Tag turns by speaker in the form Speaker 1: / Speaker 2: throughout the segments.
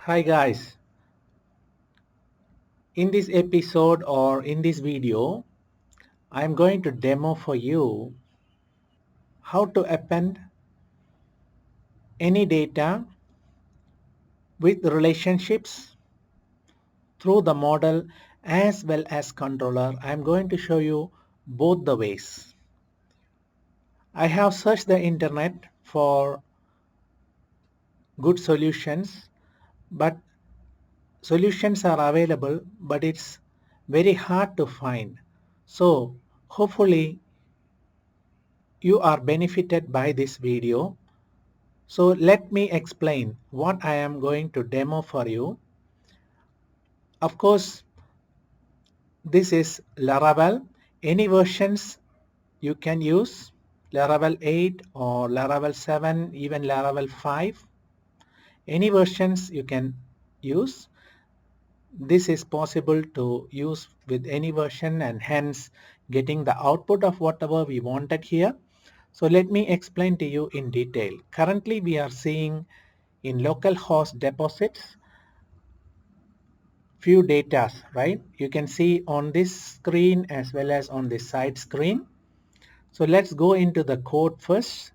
Speaker 1: Hi guys, in this episode or in this video, I'm going to demo for you how to append any data with relationships through the model as well as controller. I'm going to show you both the ways. I have searched the internet for good solutions, but solutions are available, but it's very hard to find. So hopefully you are benefited by this video. So let me explain what I am going to demo for you. Of course, this is Laravel. Any versions you can use, Laravel 8 or Laravel 7, even Laravel 5. Any versions you can use. This is possible to use with any version and hence getting the output of whatever we wanted here. So let me explain to you in detail. Currently we are seeing in localhost deposits few datas, right? You can see on this screen as well as on this side screen. So let's go into the code first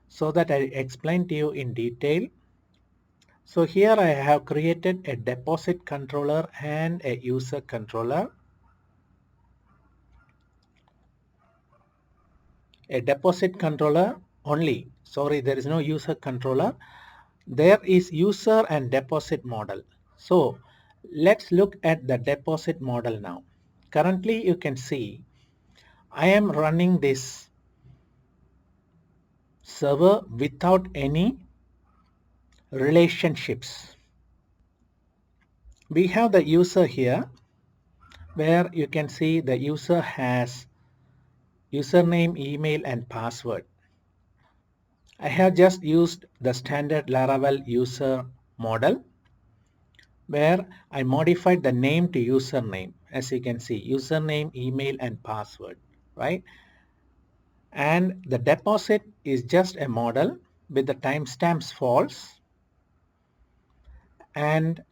Speaker 1: so that I explain to you in detail. So here I have created a deposit controller and a user controller. A deposit controller only. Sorry, there is no user controller. There is user and deposit model. So let's look at the deposit model now. Currently you can see I am running this server without any relationships. We have the user here where you can see the user has username, email and password. I have just used the standard Laravel user model where I modified the name to username. As you can see, username, email and password, right? And the deposit is just a model with the timestamps false, and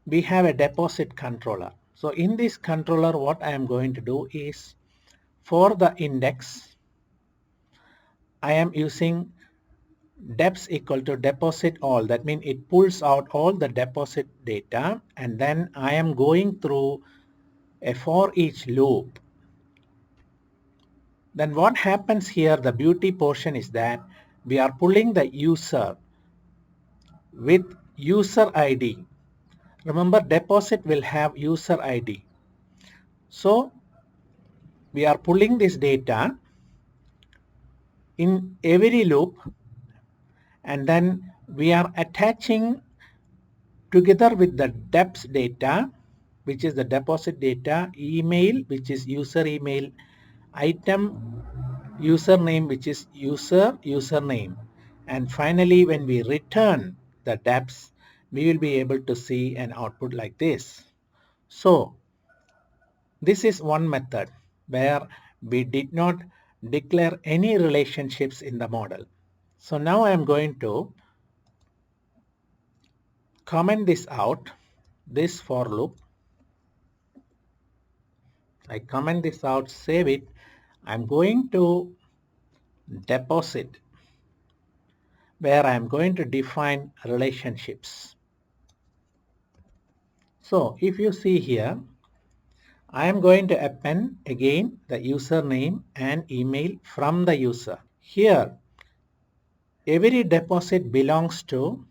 Speaker 1: we have a deposit controller. So in this controller, what I am going to do is for the index, I am using deps equal to deposit all. That means it pulls out all the deposit data, and then I am going through a for each loop. Then what happens here, the beauty portion is that we are pulling the user with user ID. Remember, deposit will have user ID. So we are pulling this data in every loop, and then we are attaching together with the deps data, which is the deposit data, email, which is user email, item username, which is user username, and finally when we return the deps, we will be able to see an output like this. So this is one method where we did not declare any relationships in the model. So now I am going to comment this out, this for loop. I comment this out, save it. I'm going to deposit where I'm going to define relationships. So if you see here, I am going to append again the username and email from the user. Here, every deposit belongs to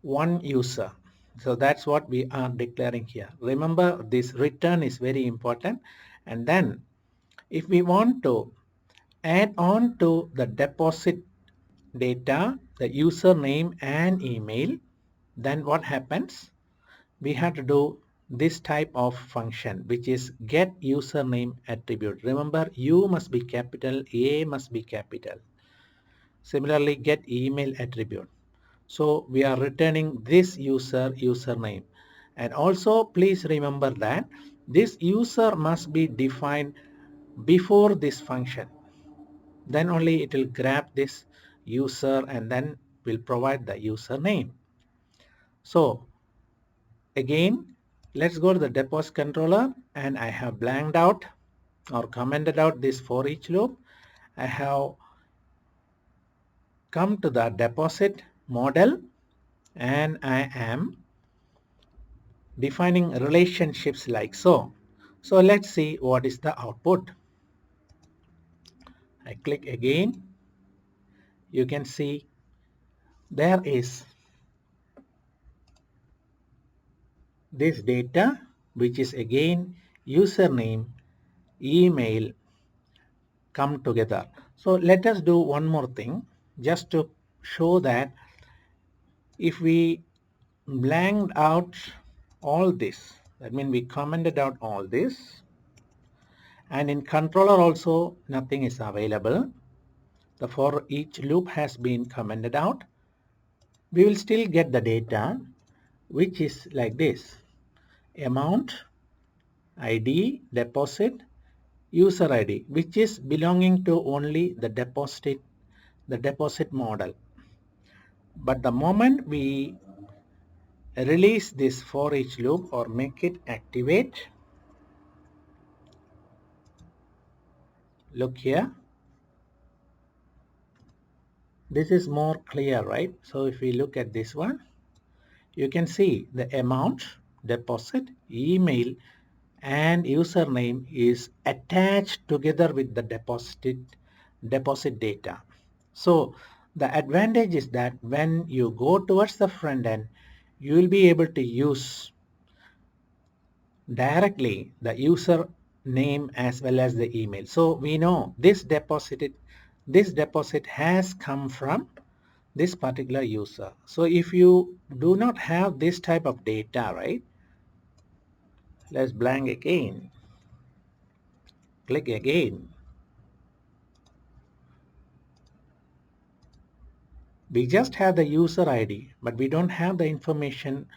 Speaker 1: one user. So that's what we are declaring here. Remember, this return is very important. And then if we want to add on to the deposit data, the username and email, then what happens? We have to do this type of function, which is get username attribute. Remember, U must be capital, A must be capital. Similarly, get email attribute. So we are returning this username. And also please remember that this user must be defined before this function. Then only it will grab this user and then will provide the username. So again, let's go to the deposit controller, and I have blanked out or commented out this for each loop. I have come to the deposit model, and I am defining relationships like so. So let's see what is the output. I click again. You can see there is this data, which is again username, email come together. So let us do one more thing just to show that if we blanked out all this, that means we commented out all this, and in controller also nothing is available, the for each loop has been commented out, we will still get the data, which is like this: amount, ID, deposit, user ID, which is belonging to only the deposit model. But the moment we release this for each loop or make it activate, look here, this is more clear, right? So if we look at this one, you can see the amount, deposit, email, and username is attached together with the deposit data. So the advantage is that when you go towards the front end, you will be able to use directly the user name as well as the email. So we know this deposit has come from this particular user. So if you do not have this type of data, right, let's blank again, click again. We just have the user ID, but we don't have the information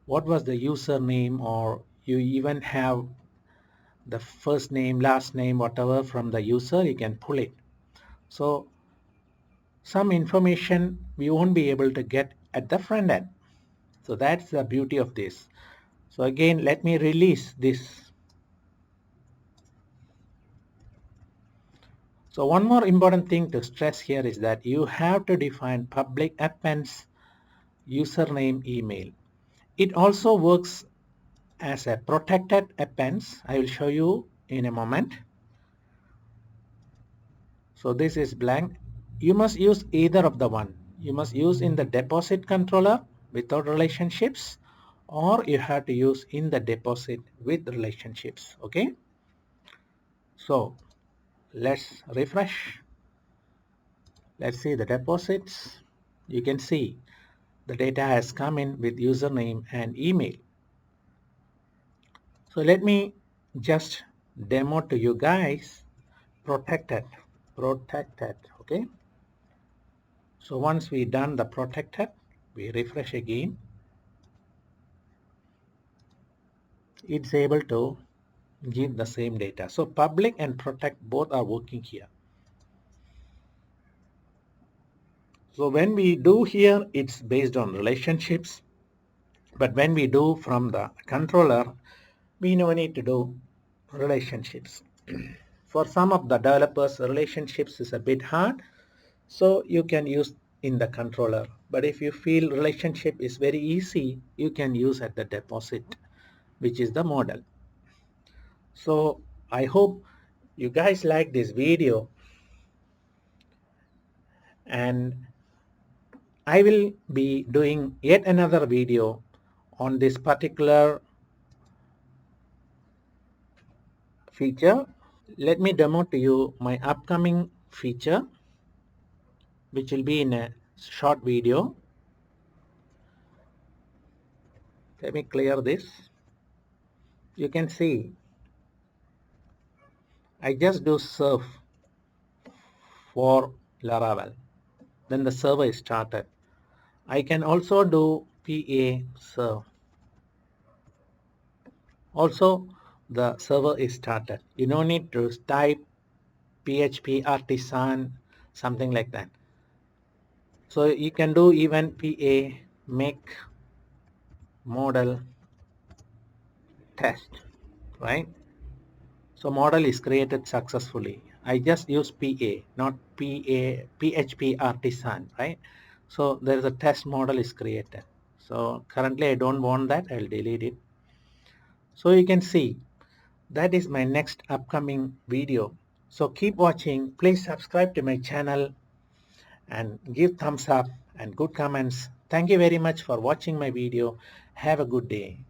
Speaker 1: what was the username, or you even have the first name, last name, whatever from the user, you can pull it. So some information we won't be able to get at the front end. So that's the beauty of this. So again, let me release this. So one more important thing to stress here is that you have to define public appends username email. It also works as a protected appends. I will show you in a moment. So this is blank. You must use either of the one. You must use in the deposit controller without relationships, or you have to use in the deposit with relationships. Okay. So let's refresh. Let's see the deposits. You can see the data has come in with username and email. So let me just demo to you guys protected. Okay. So once we done the protected, we refresh again. It's able to give the same data. So public and protect both are working here. So when we do here, it's based on relationships. But when we do from the controller, we no need to do relationships. For some of the developers, relationships is a bit hard, so you can use in the controller. But if you feel relationship is very easy, you can use at the deposit, which is the model. So I hope you guys like this video, and I will be doing yet another video on this particular feature. Let me demo to you my upcoming feature, which will be in a short video. Let me clear this. You can see I just do serve for Laravel. Then the server is started. I can also do PA serve. Also, the server is started. You don't need to type PHP artisan, something like that. So you can do even PA make model test, right? So model is created successfully. I just use PA, not PHP artisan, right? So there is a test model is created. So currently I don't want that, I'll delete it. So you can see that is my next upcoming video. So keep watching. Please subscribe to my channel and give thumbs up and good comments. Thank you very much for watching my video. Have a good day.